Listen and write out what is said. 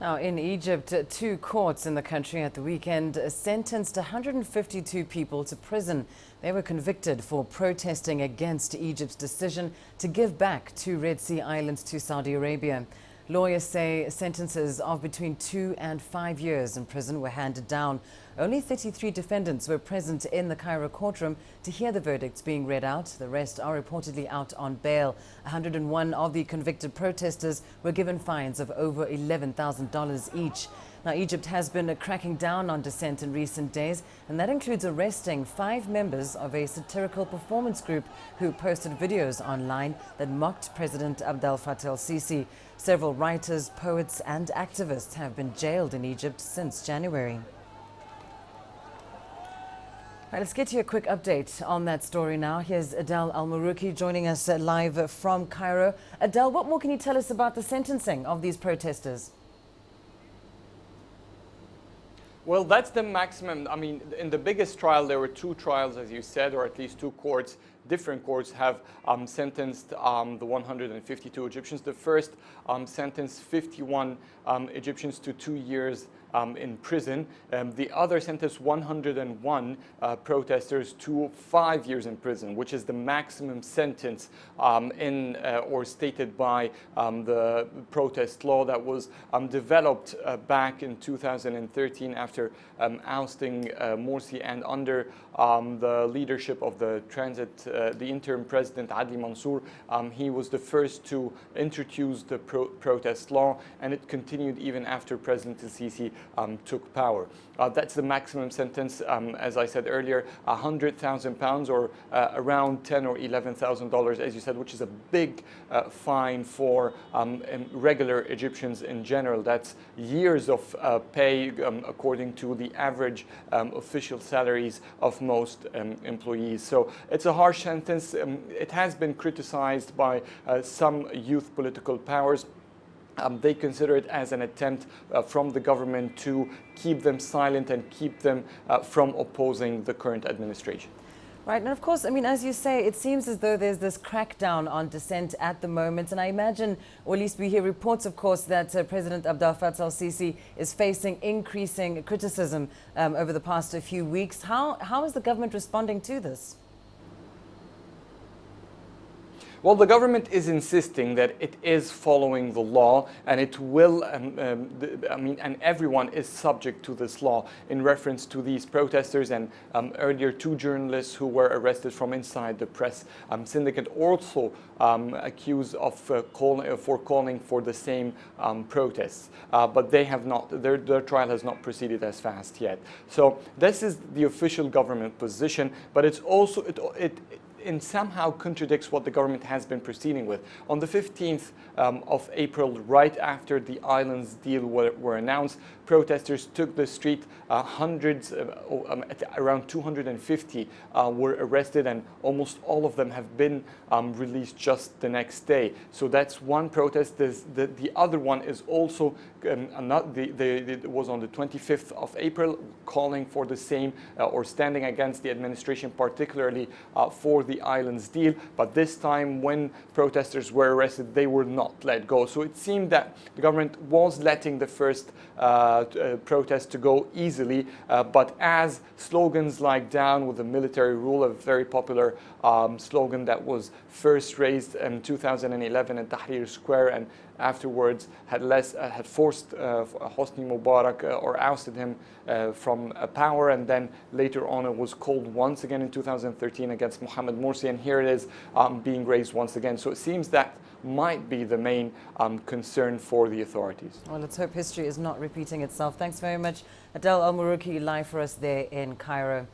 Now, in Egypt, two courts in the country at the weekend sentenced 152 people to prison. They were convicted for protesting against Egypt's decision to give back two Red Sea islands to Saudi Arabia. Lawyers say sentences of between 2 and 5 years in prison were handed down. Only 33 defendants were present in the Cairo courtroom to hear the verdicts being read out. The rest are reportedly out on bail. 101 of the convicted protesters were given fines of over $11,000 each. Now, Egypt has been cracking down on dissent in recent days, and that includes arresting 5 members of a satirical performance group who posted videos online that mocked President Abdel Fattah Sisis. Several writers, poets, and activists have been jailed in Egypt since January. Right, let's get you a quick update on that story now. Here's Abdel Al-Marouki joining us live from Cairo. Abdel, what more can you tell us about the sentencing of these protesters? Well, that's the maximum. I mean, in the biggest trial, there were 2 trials, as you said, or at least 2 courts. Different courts have sentenced the 152 Egyptians. The first sentenced 51 Egyptians to 2 years in prison. The other sentenced 101 protesters to 5 years in prison, which is the maximum sentence or stated by the protest law that was developed back in 2013 after ousting Morsi, and under the leadership of the interim president Adli Mansour. He was the first to introduce the protest law, and it continued even after President Sisis took power. That's the maximum sentence, as I said earlier, £100,000 or around $10,000 or $11,000, as you said, which is a big fine for regular Egyptians in general. That's years of pay according to the average official salaries of most employees. So it's a harsh sentence. It has been criticized by some youth political powers. They consider it as an attempt from the government to keep them silent and keep them from opposing the current administration. Right, and of course, I mean, as you say, it seems as though there's this crackdown on dissent at the moment. And I imagine, or at least we hear reports, of course, that President Abdel Fattah al-Sisi is facing increasing criticism over the past few weeks. How is the government responding to this? Well, the government is insisting that it is following the law, and it will, and everyone is subject to this law, in reference to these protesters and earlier 2 journalists who were arrested from inside the press syndicate, also accused of calling for the same protests. But they have not, their trial has not proceeded as fast yet. So this is the official government position, but it's also, it somehow contradicts what the government has been proceeding with. On the 15th of April, right after the islands deal were announced, protesters took the street. Hundreds, around 250 were arrested, and almost all of them have been released just the next day. So that's one protest. The other one is also, it was on the 25th of April, calling for the same or standing against the administration, particularly for the islands deal. But this time, when protesters were arrested, they were not let go. So it seemed that the government was letting the first protest to go easily, but as slogans like "Down with the military rule," a very popular slogan that was first raised in 2011 in Tahrir Square, and afterwards had forced Hosni Mubarak or ousted him from power, and then later on it was called once again in 2013 against Mohamed Morsi, and here it is being raised once again. So it seems that might be the main concern for the authorities. Well, let's hope history is not repeating itself. Thanks very much, Abdel Al-Marouki, live for us there in Cairo.